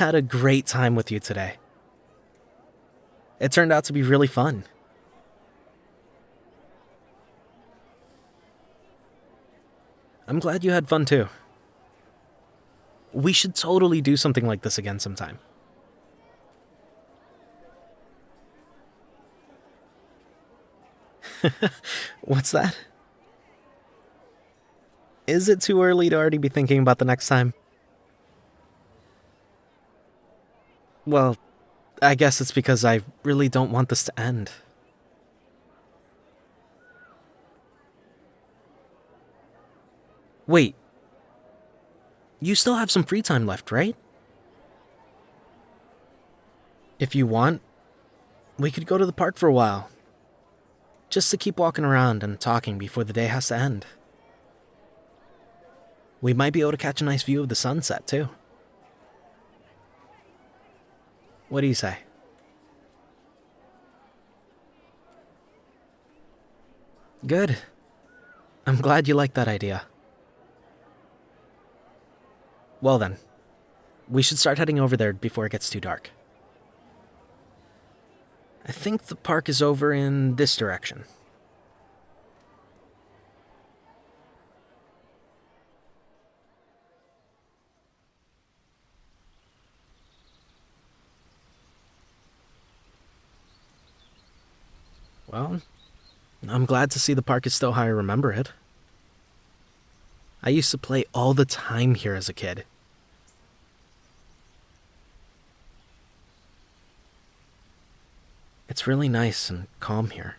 had a great time with you today. It turned out to be really fun. I'm glad you had fun too. We should totally do something like this again sometime. What's that? Is it too early to already be thinking about the next time? Well, I guess it's because I really don't want this to end. Wait. You still have some free time left, right? If you want, we could go to the park for a while. Just to keep walking around and talking before the day has to end. We might be able to catch a nice view of the sunset, too. What do you say? Good. I'm glad you like that idea. Well then, we should start heading over there before it gets too dark. I think the park is over in this direction. Well, I'm glad to see the park is still how I remember it. I used to play all the time here as a kid. It's really nice and calm here.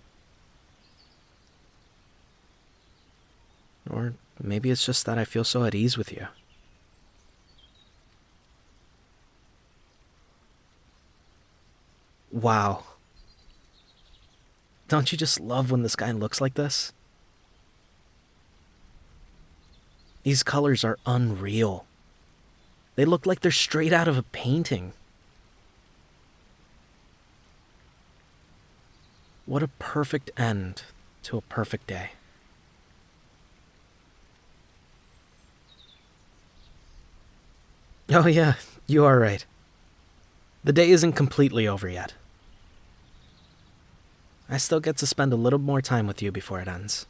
Or maybe it's just that I feel so at ease with you. Wow. Don't you just love when the sky looks like this? These colors are unreal. They look like they're straight out of a painting. What a perfect end to a perfect day. Oh yeah, you are right. The day isn't completely over yet. I still get to spend a little more time with you before it ends.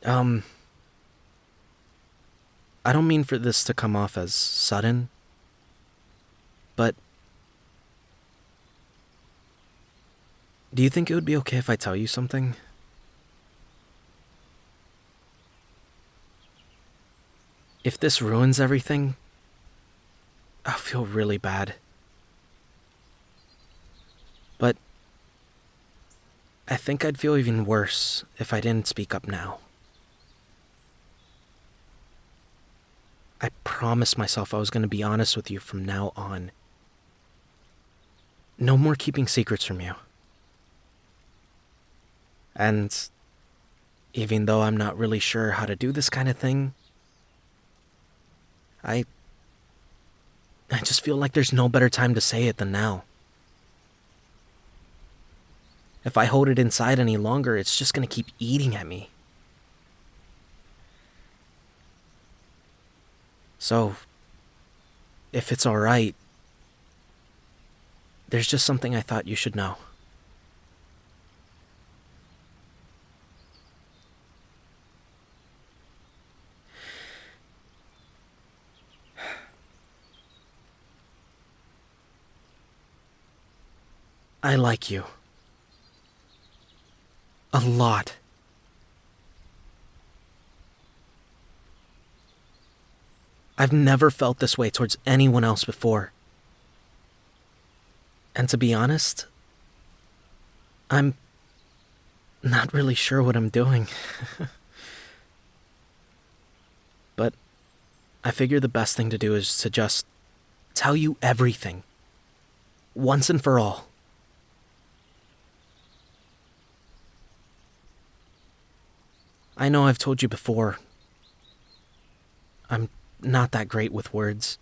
I don't mean for this to come off as sudden, but do you think it would be okay if I tell you something? If this ruins everything, I'll feel really bad. But I think I'd feel even worse if I didn't speak up now. I promised myself I was going to be honest with you from now on. No more keeping secrets from you. And even though I'm not really sure how to do this kind of thing, I just feel like there's no better time to say it than now. If I hold it inside any longer, it's just gonna keep eating at me. So, if it's alright, there's just something I thought you should know. I like you. A lot. I've never felt this way towards anyone else before. And to be honest, I'm not really sure what I'm doing. But I figure the best thing to do is to just tell you everything. Once and for all. I know I've told you before, I'm not that great with words.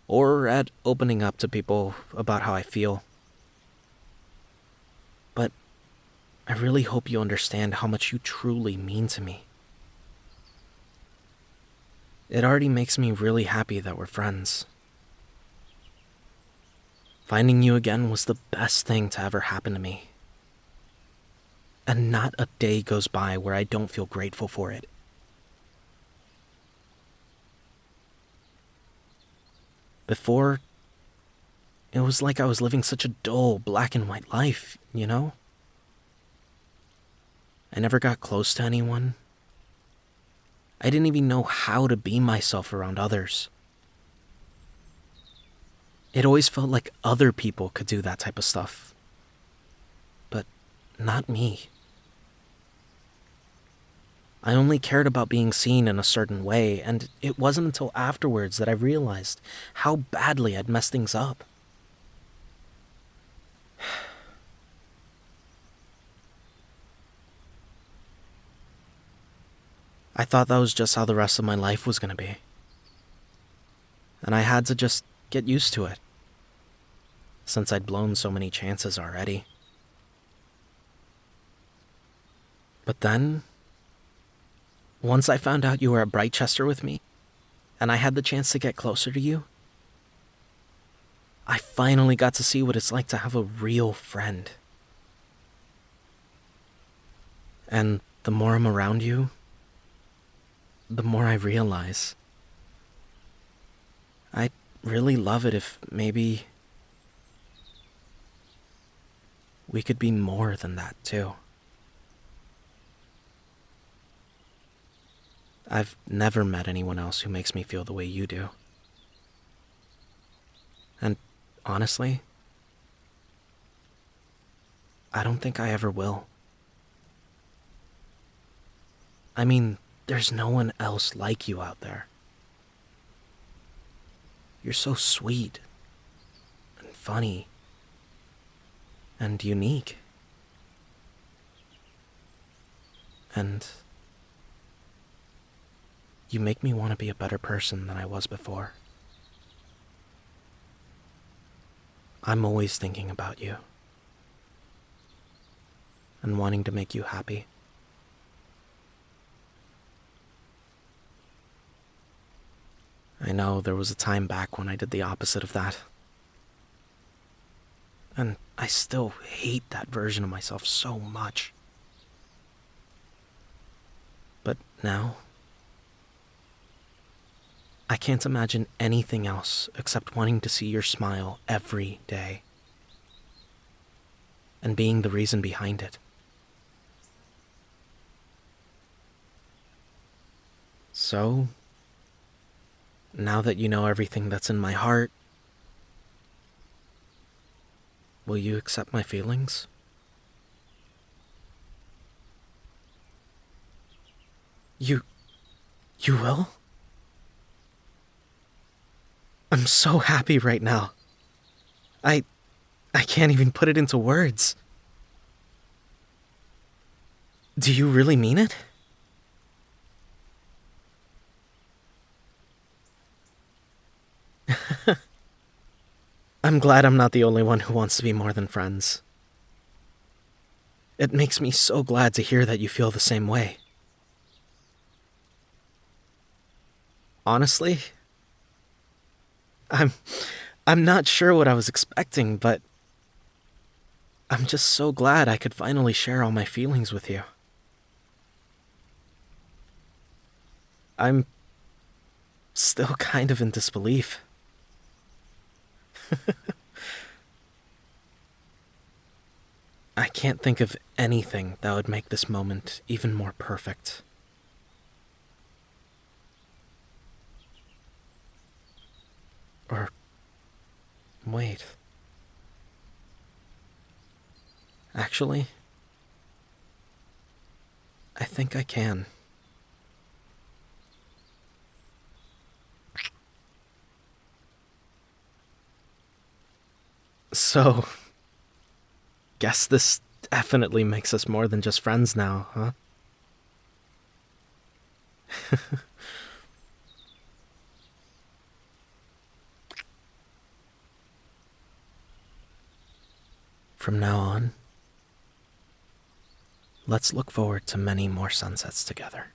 Or at opening up to people about how I feel. But I really hope you understand how much you truly mean to me. It already makes me really happy that we're friends. Finding you again was the best thing to ever happen to me. And not a day goes by where I don't feel grateful for it. Before, it was like I was living such a dull, black and white life, you know? I never got close to anyone. I didn't even know how to be myself around others. It always felt like other people could do that type of stuff. But not me. I only cared about being seen in a certain way, and it wasn't until afterwards that I realized how badly I'd messed things up. I thought that was just how the rest of my life was going to be. And I had to just get used to it, since I'd blown so many chances already. But then, once I found out you were at Brightchester with me, and I had the chance to get closer to you, I finally got to see what it's like to have a real friend. And the more I'm around you, the more I realize I'd really love it if maybe we could be more than that too. I've never met anyone else who makes me feel the way you do. And honestly, I don't think I ever will. I mean, there's no one else like you out there. You're so sweet and funny and unique. And you make me want to be a better person than I was before. I'm always thinking about you and wanting to make you happy. I know there was a time back when I did the opposite of that. And I still hate that version of myself so much. But now, I can't imagine anything else except wanting to see your smile every day. And being the reason behind it. So, now that you know everything that's in my heart, will you accept my feelings? You will? I'm so happy right now. I can't even put it into words. Do you really mean it? I'm glad I'm not the only one who wants to be more than friends. It makes me so glad to hear that you feel the same way. Honestly, I'm not sure what I was expecting, but I'm just so glad I could finally share all my feelings with you. I'm still kind of in disbelief. I can't think of anything that would make this moment even more perfect. Or, wait. Actually, I think I can. So, guess this definitely makes us more than just friends now, huh? From now on, let's look forward to many more sunsets together.